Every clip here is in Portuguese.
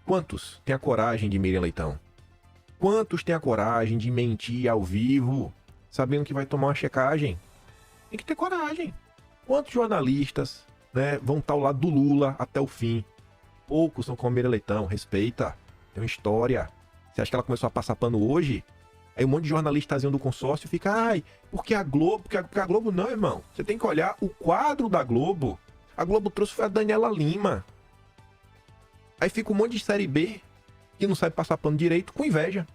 Quantos têm a coragem de Miriam Leitão? Quantos têm a coragem de mentir ao vivo, sabendo que vai tomar uma checagem? Tem que ter coragem. Quantos jornalistas, né, vão estar ao lado do Lula até o fim? Poucos são como Miriam Leitão. Respeita. Tem uma história. Você acha que ela começou a passar pano hoje? Aí um monte de jornalistazinho do consórcio fica, ai, porque a Globo, porque a Globo não, irmão. Você tem que olhar o quadro da Globo. A Globo trouxe foi a Daniela Lima. Aí fica um monte de série B que não sabe passar pano direito com inveja.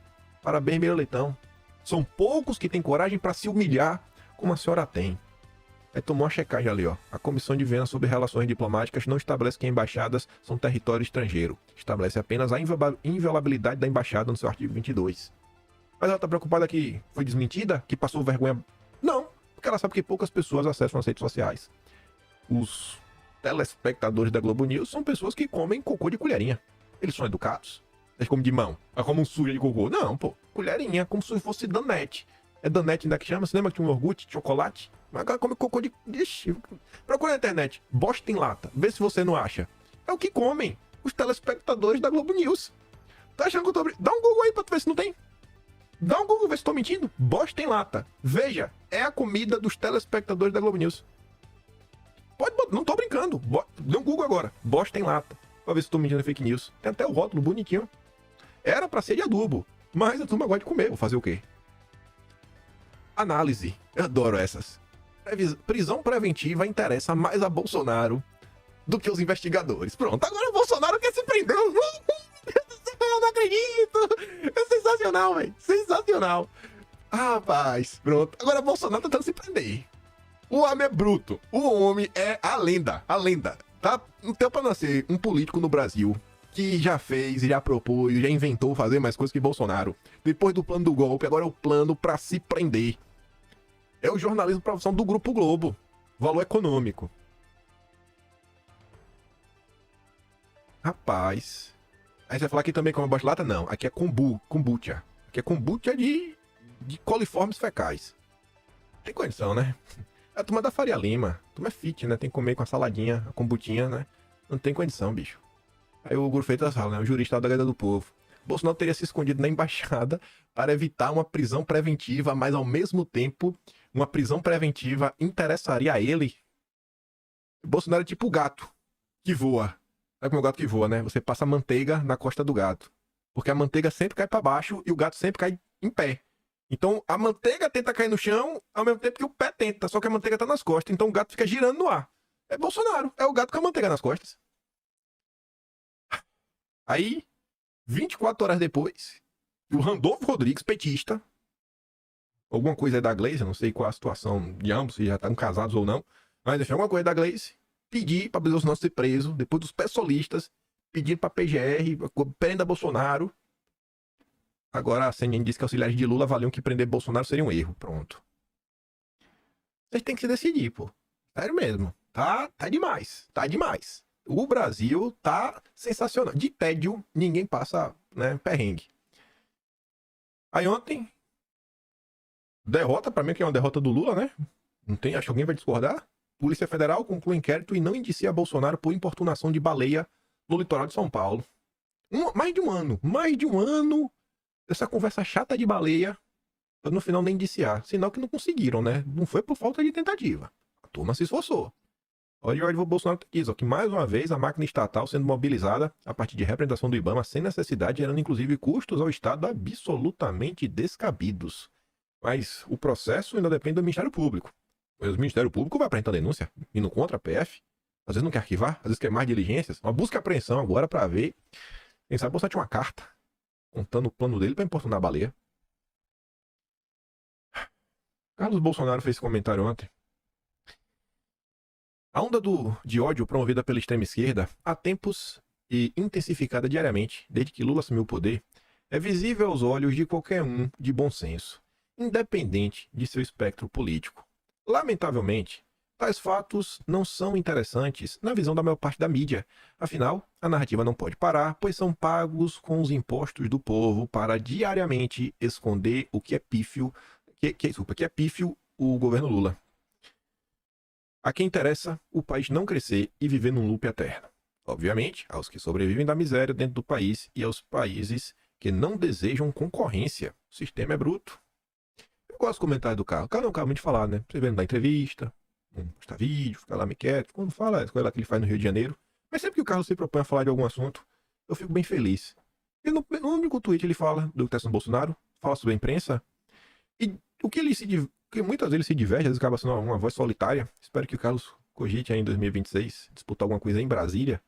Parabéns, Miriam Leitão. São poucos que têm coragem para se humilhar como a senhora tem. Aí tomou uma checagem ali, ó. A Comissão de Viena sobre Relações Diplomáticas não estabelece que embaixadas são território estrangeiro. Estabelece apenas a inviolabilidade da embaixada no seu artigo 22. Mas ela tá preocupada que foi desmentida? Que passou vergonha? Não, porque ela sabe que poucas pessoas acessam as redes sociais. Os telespectadores da Globo News são pessoas que comem cocô de colherinha. Eles são educados. Eles comem de mão. É como um suja de cocô. Não, pô. Colherinha, como se fosse Danette. É Danette ainda que chama? Você lembra que tinha um iogurte de chocolate? Mas ela come cocô de... Ixi. Procura na internet. Bosta em lata. Vê se você não acha. É o que comem os telespectadores da Globo News. Tá achando que eu tô... Dá um Google aí pra tu ver se não tem. Dá um Google, vê se tô mentindo. Bosta em lata. Veja. É a comida dos telespectadores da Globo News. Pode botar. Não tô brincando. Dê um Google agora. Bosta em lata. Pra ver se tô mentindo, é fake news. Tem até o rótulo bonitinho. Era pra ser de adubo. Mas a turma gosta de comer. Vou fazer o quê? Análise. Eu adoro essas. Prisão preventiva interessa mais a Bolsonaro do que os investigadores. Pronto, agora o Bolsonaro quer se prender. Eu não acredito. É sensacional, velho. Sensacional. Rapaz, pronto. Agora o Bolsonaro tá tentando se prender. O homem é bruto. O homem é a lenda. A lenda. Tá? Não tem pra nascer um político no Brasil que já fez, já propôs, já inventou fazer mais coisas que Bolsonaro. Depois do plano do golpe, agora é o plano pra se prender. É o jornalismo profissional do Grupo Globo. Valor econômico. Rapaz. Aí você vai falar aqui também como bosta lata? Não. Aqui é kombucha. Aqui é kombucha de coliformes fecais. Tem condição, né? A turma da Faria Lima. A turma é fit, né? Tem que comer com a saladinha, a kombuchinha, né? Não tem condição, bicho. Aí o Guru Freitas fala, né? O jurista da Gazeta do Povo. Bolsonaro teria se escondido na embaixada para evitar uma prisão preventiva, mas ao mesmo tempo, uma prisão preventiva interessaria a ele. Bolsonaro é tipo o gato que voa. Sabe como é o gato que voa, né? Você passa manteiga na costa do gato. Porque a manteiga sempre cai para baixo e o gato sempre cai em pé. Então a manteiga tenta cair no chão ao mesmo tempo que o pé tenta, só que a manteiga tá nas costas. Então o gato fica girando no ar. É Bolsonaro, é o gato com a manteiga nas costas. Aí, 24 horas depois, o Randolfo Rodrigues, petista, alguma coisa aí da Gleice, não sei qual a situação de ambos, se já estão casados ou não, mas enfim, alguma coisa da Gleice, pedir para Bolsonaro ser preso, depois dos pessoalistas, pedindo para PGR, prenda Bolsonaro. Agora a CNN diz que auxiliares de Lula avaliam que prender Bolsonaro seria um erro. Pronto. Vocês têm que se decidir, pô. Sério mesmo. Tá demais. Tá demais. O Brasil tá sensacional. De tédio, ninguém passa, né, perrengue. Aí ontem, derrota, pra mim que é uma derrota do Lula, né? Não tem, acho que alguém vai discordar. Polícia Federal conclui inquérito e não indicia Bolsonaro por importunação de baleia no litoral de São Paulo. Mais de um ano, essa conversa chata de baleia, pra no final nem indiciar. Sinal que não conseguiram, né? Não foi por falta de tentativa. A turma se esforçou. Olha o Bolsonaro diz, ó, que mais uma vez a máquina estatal sendo mobilizada a partir de representação do IBAMA sem necessidade, gerando inclusive custos ao Estado absolutamente descabidos. Mas o processo ainda depende do Ministério Público. Mas o Ministério Público vai apresentar denúncia, indo contra a PF. Às vezes não quer arquivar, às vezes quer mais diligências. Uma busca e apreensão agora para ver. Quem sabe Bolsonaro tinha uma carta contando o plano dele para importunar a baleia. Carlos Bolsonaro fez esse comentário ontem. A onda de ódio promovida pela extrema esquerda há tempos e intensificada diariamente, desde que Lula assumiu o poder, é visível aos olhos de qualquer um de bom senso, independente de seu espectro político. Lamentavelmente, tais fatos não são interessantes na visão da maior parte da mídia. Afinal, a narrativa não pode parar, pois são pagos com os impostos do povo para diariamente esconder o que é pífio, que é pífio o governo Lula. A quem interessa o país não crescer e viver num loop eterno. Obviamente, aos que sobrevivem da miséria dentro do país e aos países que não desejam concorrência. O sistema é bruto. Eu gosto do comentário do Carlos. O Carlos é um cara muito de falar, né? Você vendo da entrevista, postar vídeo, ficar lá me quieto. Quando fala as coisas lá que ele faz no Rio de Janeiro. Mas sempre que o Carlos se propõe a falar de algum assunto, eu fico bem feliz. E no único tweet ele fala do que está sendo Bolsonaro, fala sobre a imprensa. E o que ele que muitas vezes ele se diverte, às vezes acaba sendo uma voz solitária. Espero que o Carlos cogite aí em 2026 disputar alguma coisa aí em Brasília,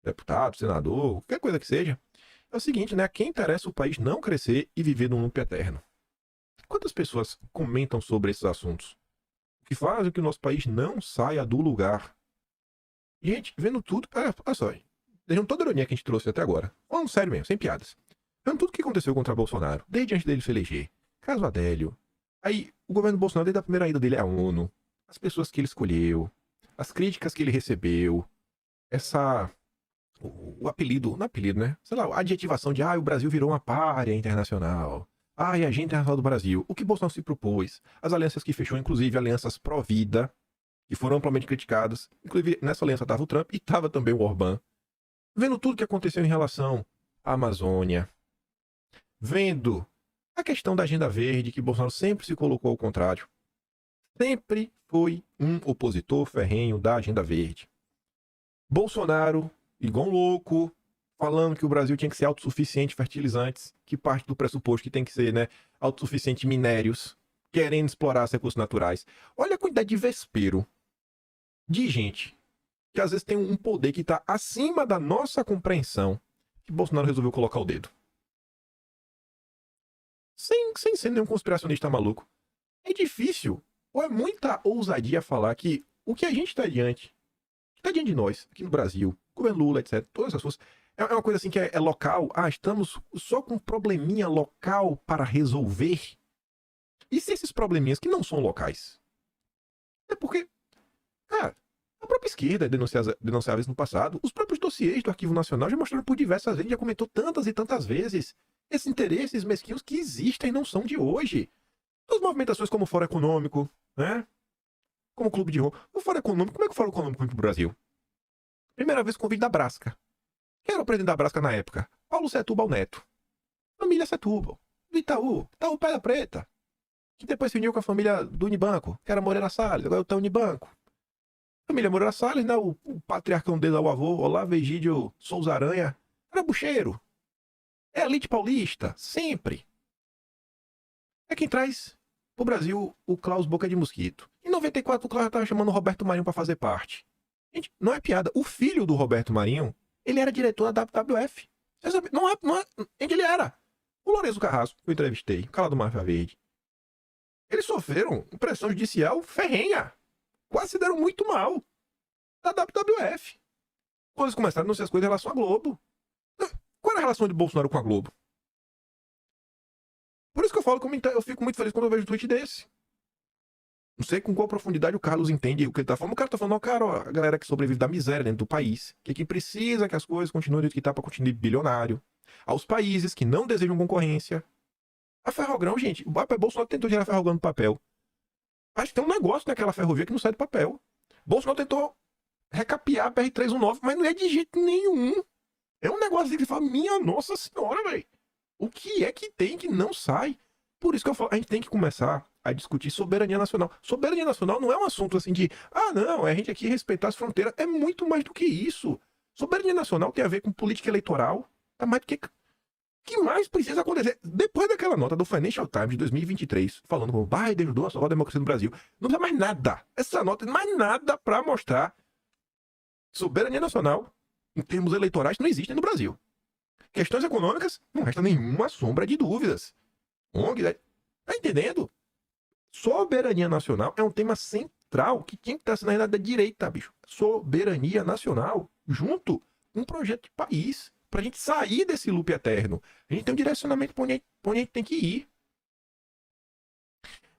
deputado, senador, qualquer coisa que seja. É o seguinte, né? A quem interessa o país não crescer e viver num loop eterno? Quantas pessoas comentam sobre esses assuntos? O que faz com que o nosso país não saia do lugar? Gente, vendo tudo, olha só, deixando toda a ironia que a gente trouxe até agora. Falando sério mesmo, sem piadas. Vendo tudo o que aconteceu contra Bolsonaro, desde antes dele se eleger, caso Adélio. Aí, o governo Bolsonaro, desde a primeira ida dele à ONU, as pessoas que ele escolheu, as críticas que ele recebeu, o apelido, não é apelido, né? Sei lá, a adjetivação de, o Brasil virou uma pária internacional. E a agenda internacional do Brasil. O que Bolsonaro se propôs, as alianças que fechou, inclusive alianças pró-vida, que foram amplamente criticadas. Inclusive, nessa aliança estava o Trump e estava também o Orbán. Vendo tudo que aconteceu em relação à Amazônia. Vendo a questão da agenda verde, que Bolsonaro sempre se colocou ao contrário. Sempre foi um opositor ferrenho da agenda verde. Bolsonaro, igual um louco, falando que o Brasil tinha que ser autossuficiente em fertilizantes, que parte do pressuposto que tem que ser, né, autossuficiente em minérios, querendo explorar os recursos naturais. Olha a quantidade de vespeiro, de gente, que às vezes tem um poder que está acima da nossa compreensão, que Bolsonaro resolveu colocar o dedo. Sem ser nenhum conspiracionista maluco. É difícil, ou é muita ousadia falar que o que a gente está diante de nós, aqui no Brasil, governo Lula, etc., todas essas coisas, é uma coisa assim que é local. Estamos só com um probleminha local para resolver. E se esses probleminhas que não são locais? É porque, cara, a própria esquerda denunciava isso no passado. Os próprios dossiês do Arquivo Nacional já mostraram por diversas vezes, já comentou tantas e tantas vezes. Esses interesses mesquinhos que existem não são de hoje. As movimentações como o Fórum Econômico, né? Como o Clube de Roma. O Fórum Econômico, como é que o Fórum Econômico vem pro Brasil? Primeira vez convite da Brasca. Quem era o presidente da Brasca na época? Paulo Setúbal Neto. Família Setúbal. Do Itaú Pedra Preta. Que depois se uniu com a família do Unibanco, que era Moreira Salles, agora é o Unibanco. Família Moreira Salles, né? O patriarcão dele, o avô, Olavo Egídio Souza Aranha, era bucheiro. É elite paulista, sempre. É quem traz pro Brasil o Klaus Boca de Mosquito. Em 94, o Klaus estava chamando o Roberto Marinho para fazer parte. Gente, não é piada. O filho do Roberto Marinho, ele era diretor da WWF. Não é, ele era. O Lourenço Carrasco, que eu entrevistei, o cara do Máfia Verde. Eles sofreram pressão judicial ferrenha. Quase se deram muito mal. Da WWF. Quando eles começaram a anunciar as coisas em relação à Globo. Qual era a relação de Bolsonaro com a Globo? Por isso que eu falo que eu fico muito feliz quando eu vejo um tweet desse. Não sei com qual profundidade o Carlos entende o que ele tá falando. O cara tá falando, cara, ó, a galera que sobrevive da miséria dentro do país, que precisa que as coisas continuem do jeito que tá pra continuar bilionário. Aos países que não desejam concorrência. A Ferrogrão, gente, o Bolsonaro tentou tirar a Ferrogrão do papel. Acho que tem um negócio naquela ferrovia que não sai do papel. Bolsonaro tentou recapear a BR-319, mas não é de jeito nenhum. É um negócio que fala, minha nossa senhora, velho. O que é que tem que não sai? Por isso que eu falo, a gente tem que começar a discutir soberania nacional. Soberania nacional não é um assunto assim de, não, é a gente aqui respeitar as fronteiras. É muito mais do que isso. Soberania nacional tem a ver com política eleitoral. Tá mais do que... O que mais precisa acontecer? Depois daquela nota do Financial Times de 2023, falando como Biden ajudou a salvar a democracia no Brasil, não precisa mais nada. Essa nota não mais nada para mostrar soberania nacional em termos eleitorais não existem no Brasil. Questões econômicas, não resta nenhuma sombra de dúvidas. ONG, tá entendendo? Soberania nacional é um tema central que tinha que estar sendo na realidade da direita, bicho. Soberania nacional, junto com um projeto de país, pra gente sair desse loop eterno. A gente tem um direcionamento pra onde a gente tem que ir.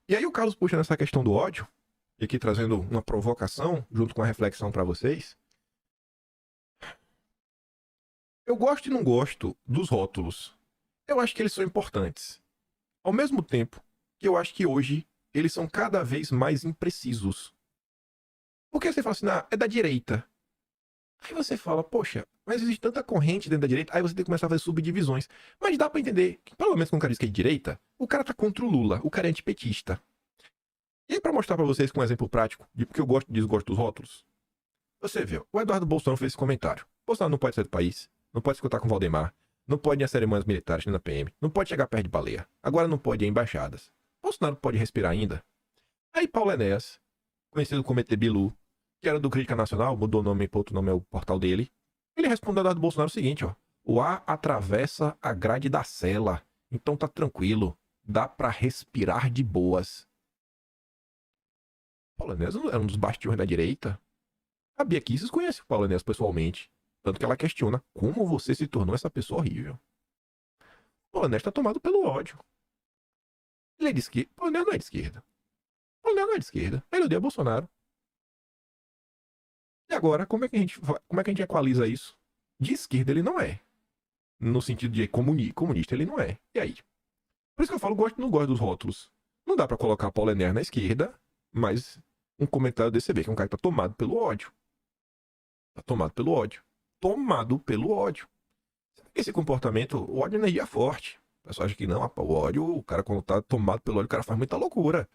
E aí o Carlos puxa nessa questão do ódio, e aqui trazendo uma provocação, junto com a reflexão para vocês. Eu gosto e não gosto dos rótulos. Eu acho que eles são importantes. Ao mesmo tempo que eu acho que hoje eles são cada vez mais imprecisos. Porque você fala assim, é da direita. Aí você fala, poxa, mas existe tanta corrente dentro da direita, aí você tem que começar a fazer subdivisões. Mas dá pra entender que, pelo menos quando o cara diz que é de direita, o cara tá contra o Lula, o cara é antipetista. E aí, pra mostrar pra vocês com um exemplo prático, de porque eu gosto e desgosto dos rótulos, você vê, o Eduardo Bolsonaro fez esse comentário. Bolsonaro não pode sair do país, não pode escutar com o Valdemar, não pode ir a cerimônias militares nem na PM, não pode chegar perto de baleia, agora não pode ir a embaixadas. Bolsonaro pode respirar ainda? Aí Paulo Enéas, conhecido como ET Bilu, que era do Crítica Nacional, mudou o nome para outro nome, é o portal dele, ele respondeu ao Eduardo Bolsonaro o seguinte, ó, o ar atravessa a grade da cela, então tá tranquilo, dá pra respirar de boas. Paulo Enéas era um dos bastiões da direita. A Bia Kicis conhece o Paulo Enéas pessoalmente, tanto que ela questiona como você se tornou essa pessoa horrível. O Paulo Enéas tá tomado pelo ódio. Ele é de esquerda. Paulo Enéas não é de esquerda. Paulo Enéas não é de esquerda. Ele odeia Bolsonaro. E agora, como é que a gente equaliza isso? De esquerda ele não é. No sentido de comunista ele não é. E aí? Por isso que eu falo, não gosto dos rótulos. Não dá pra colocar Paulo Enéas na esquerda, mas um comentário desse você vê que é um cara que tá tomado pelo ódio. Tá tomado pelo ódio. Tomado pelo ódio. Esse comportamento, o ódio é energia forte. O pessoal acha que não, o ódio, o cara quando tá tomado pelo ódio, o cara faz muita loucura.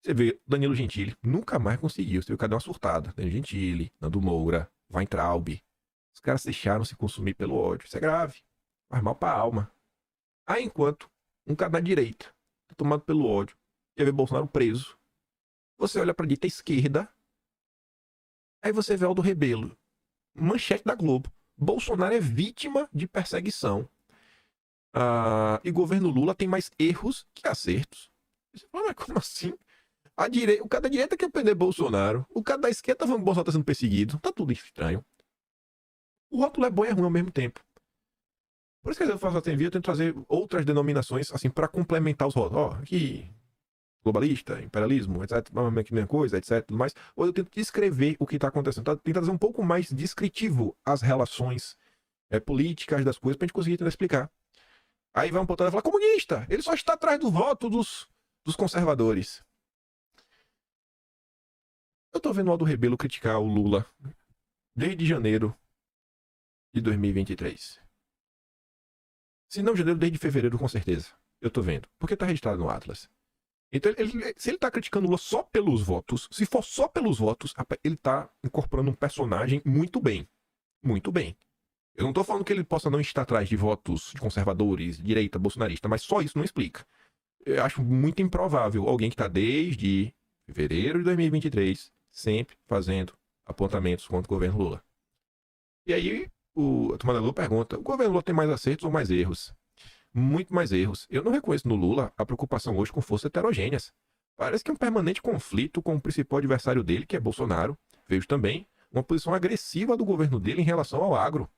Você vê, Danilo Gentili nunca mais conseguiu. Você viu o cara deu uma surtada. Danilo Gentili, Nando Moura, Weintraub. Os caras deixaram se consumir pelo ódio. Isso é grave. Faz mal pra alma. Aí, enquanto um cara da direita tá tomado pelo ódio, quer ver Bolsonaro preso, você olha pra direita esquerda, aí você vê Aldo Rebelo, manchete da Globo. Bolsonaro é vítima de perseguição. E governo Lula tem mais erros que acertos. Você fala, mas como assim? O cara da direita quer prender Bolsonaro. O cara da esquerda tá falando que Bolsonaro tá sendo perseguido. Tá tudo estranho. O rótulo é bom e é ruim ao mesmo tempo. Por isso que eu faço até eu tento trazer outras denominações, assim, pra complementar os rótulos. Ó, aqui, globalista, imperialismo, etc, coisa, etc, tudo mais. Ou eu tento descrever o que tá acontecendo. Tento trazer um pouco mais descritivo as relações políticas das coisas pra gente conseguir tentar explicar. Aí vai um ponto e falar, comunista, ele só está atrás do voto dos conservadores. Eu tô vendo o Aldo Rebelo criticar o Lula desde janeiro de 2023. Se não janeiro, desde fevereiro, com certeza. Eu tô vendo. Porque tá registrado no Atlas. Então, se ele tá criticando o Lula só pelos votos, se for só pelos votos, ele tá incorporando um personagem muito bem. Muito bem. Eu não tô falando que ele possa não estar atrás de votos de conservadores, direita, bolsonarista, mas só isso não explica. Eu acho muito improvável alguém que tá desde fevereiro de 2023 sempre fazendo apontamentos contra o governo Lula. E aí, a turma da Lula pergunta, o governo Lula tem mais acertos ou mais erros? Muito mais erros. Eu não reconheço no Lula a preocupação hoje com forças heterogêneas. Parece que é um permanente conflito com o principal adversário dele, que é Bolsonaro. Vejo também uma posição agressiva do governo dele em relação ao agro.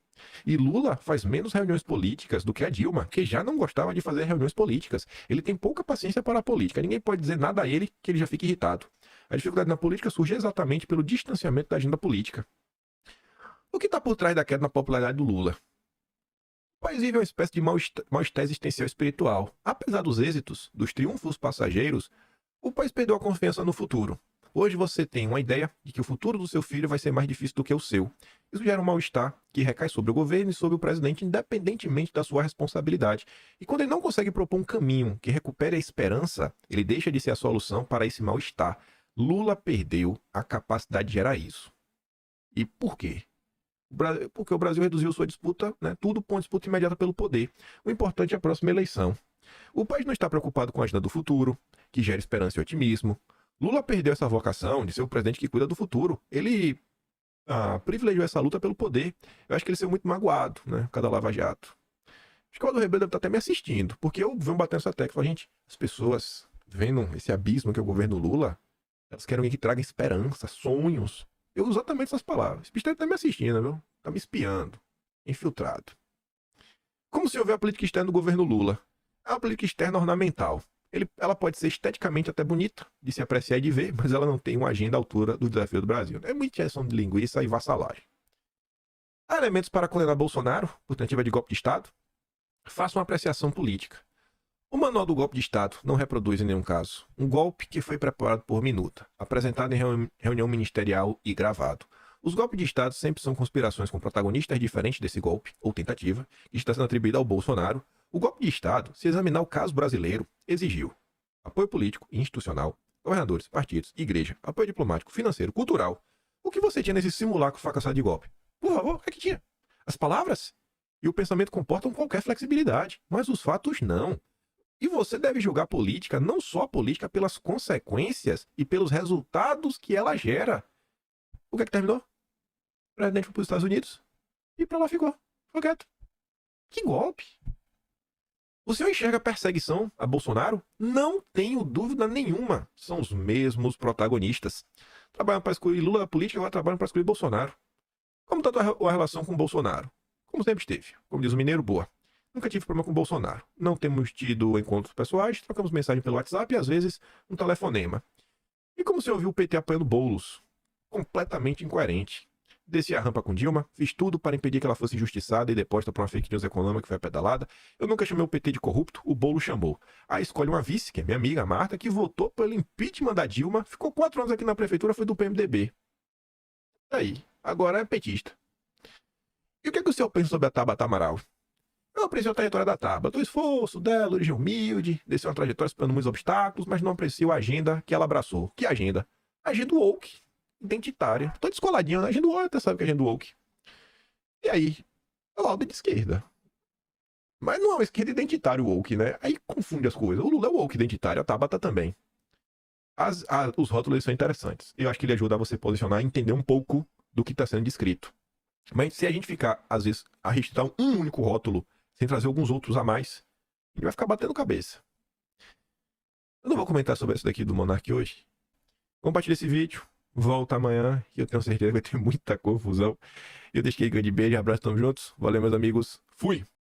E Lula faz menos reuniões políticas do que a Dilma, que já não gostava de fazer reuniões políticas. Ele tem pouca paciência para a política. Ninguém pode dizer nada a ele que ele já fique irritado. A dificuldade na política surge exatamente pelo distanciamento da agenda política. O que está por trás da queda na popularidade do Lula? O país vive uma espécie de mal-estar existencial espiritual. Apesar dos êxitos, dos triunfos passageiros, o país perdeu a confiança no futuro. Hoje você tem uma ideia de que o futuro do seu filho vai ser mais difícil do que o seu. Isso gera um mal-estar que recai sobre o governo e sobre o presidente, independentemente da sua responsabilidade. E quando ele não consegue propor um caminho que recupere a esperança, ele deixa de ser a solução para esse mal-estar. Lula perdeu a capacidade de gerar isso. E por quê? Porque o Brasil reduziu sua disputa, né, tudo com uma disputa imediata pelo poder. O importante é a próxima eleição. O país não está preocupado com a agenda do futuro, que gera esperança e otimismo. Lula perdeu essa vocação de ser o presidente que cuida do futuro. Ele privilegiou essa luta pelo poder. Eu acho que ele saiu muito magoado, né, cada Lava Jato. Acho que o Aldo Rebelo deve estar até me assistindo, porque eu venho batendo essa tecla. Gente, as pessoas vendo esse abismo que é o governo Lula, elas querem alguém que traga esperança, sonhos. Eu uso exatamente essas palavras. Esse bicho tá me assistindo, viu? Tá me espiando. Infiltrado. Como se houver a política externa do governo Lula? É uma política externa ornamental. Ela pode ser esteticamente até bonita, de se apreciar e de ver, mas ela não tem uma agenda à altura do desafio do Brasil. É muita injeção de linguiça e vassalagem. Há elementos para condenar Bolsonaro, por tentativa de golpe de Estado? Faça uma apreciação política. O manual do golpe de Estado não reproduz em nenhum caso um golpe que foi preparado por minuta, apresentado em reunião ministerial e gravado. Os golpes de Estado sempre são conspirações com protagonistas diferentes desse golpe, ou tentativa, que está sendo atribuída ao Bolsonaro. O golpe de Estado, se examinar o caso brasileiro, exigiu apoio político e institucional, governadores, partidos, igreja, apoio diplomático, financeiro, cultural. O que você tinha nesse simulacro fracassado de golpe? Por favor, o que é que tinha? As palavras? E o pensamento comportam qualquer flexibilidade, mas os fatos não. E você deve julgar a política, não só a política, pelas consequências e pelos resultados que ela gera. O que é que terminou? O presidente foi para os Estados Unidos e para lá ficou. Ficou quieto. Que golpe! O senhor enxerga perseguição a Bolsonaro? Não tenho dúvida nenhuma. São os mesmos protagonistas. Trabalham para excluir Lula da política, agora trabalham para excluir Bolsonaro. Como está a relação com Bolsonaro? Como sempre esteve. Como diz o mineiro, boa. Nunca tive problema com Bolsonaro. Não temos tido encontros pessoais, trocamos mensagem pelo WhatsApp e às vezes um telefonema. E como você ouviu o PT apoiando Boulos? Completamente incoerente. Desci a rampa com Dilma, fiz tudo para impedir que ela fosse injustiçada e deposta por uma fake news econômica que foi pedalada. Eu nunca chamei o PT de corrupto, o Boulos chamou. Aí escolhe uma vice, que é minha amiga, a Marta, que votou pelo impeachment da Dilma, ficou 4 anos aqui na prefeitura, foi do PMDB. Aí, agora é petista. E o que é que o senhor pensa sobre a Tabata Amaral? Eu aprecio a trajetória da Tabata, o esforço dela, origem humilde, desceu uma trajetória superando muitos obstáculos, mas não aprecio a agenda que ela abraçou. Que agenda? A agenda woke, identitária. Tô descoladinho, né? A agenda woke, até sabe que é agenda woke. E aí, é o lado de esquerda. Mas não é uma esquerda identitária o woke, né? Aí confunde as coisas. O Lula é woke identitário, a Tabata também. Os rótulos são interessantes. Eu acho que ele ajuda a você posicionar e entender um pouco do que está sendo descrito. Mas se a gente ficar, às vezes, a registrar um único rótulo, sem trazer alguns outros a mais, a gente vai ficar batendo cabeça. Eu não vou comentar sobre isso daqui do Monark hoje. Compartilhe esse vídeo. Volta amanhã, que eu tenho certeza que vai ter muita confusão. Eu deixo aqui grande beijo, abraço, tamo juntos. Valeu, meus amigos. Fui!